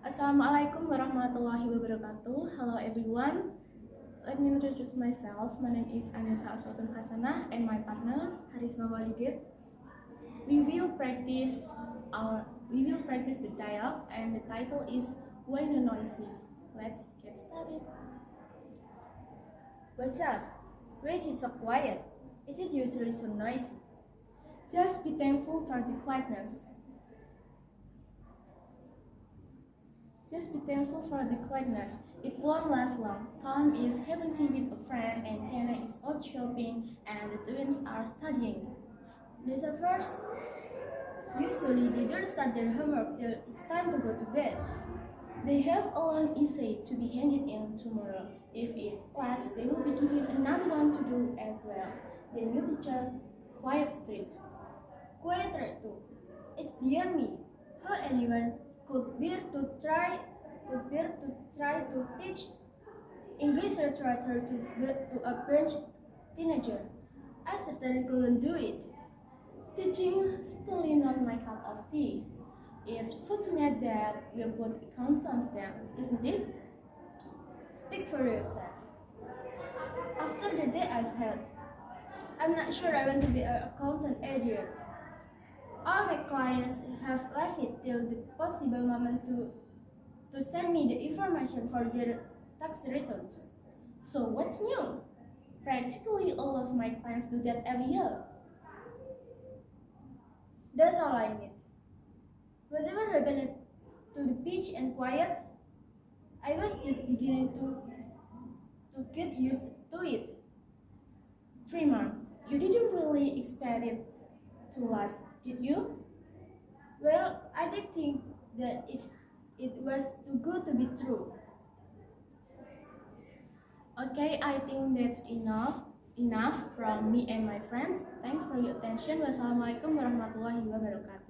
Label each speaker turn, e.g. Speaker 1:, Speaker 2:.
Speaker 1: Assalamualaikum warahmatullahi wabarakatuh. Hello everyone. Let me introduce myself. My name is Anessa Aswatun Hasanah and my partner Harisma Walidit. We will practice the dialogue and the title is Why No Noisy. Let's get started.
Speaker 2: What's up? Why is it so quiet? Is it usually so noisy?
Speaker 1: Just be thankful for the quietness. Just be thankful for the quietness. It won't last long. Tom is having tea with a friend and Tiana is out shopping and the twins are studying.
Speaker 2: These are first. Usually they don't start their homework till it's time to go to bed.
Speaker 1: They have a long essay to be handed in tomorrow. If it lasts, they will be given another one to do as well. Their new teacher, quiet street.
Speaker 2: Quieter too. It's beyond me. How anyone could bear to try to teach English literature to a bunch teenager. I certainly couldn't do it.
Speaker 1: Teaching certainly not my cup of tea. It's fortunate that we're both accountants then, isn't it?
Speaker 2: Speak for yourself. After the day I've had, I'm not sure I want to be an accountant either. All my clients have left it till the possible moment to send me the information for their tax returns.
Speaker 1: So what's new? Practically all of my clients do that every year.
Speaker 2: That's all I need. Whatever happened to the peace and quiet, I was just beginning to get used to it.
Speaker 1: Freeman, you didn't really expect it to last, did you?
Speaker 2: Well, I did think that it was too good to be true.
Speaker 1: Okay, I think that's enough from me and my friends. Thanks for your attention. Wassalamualaikum warahmatullahi wabarakatuh.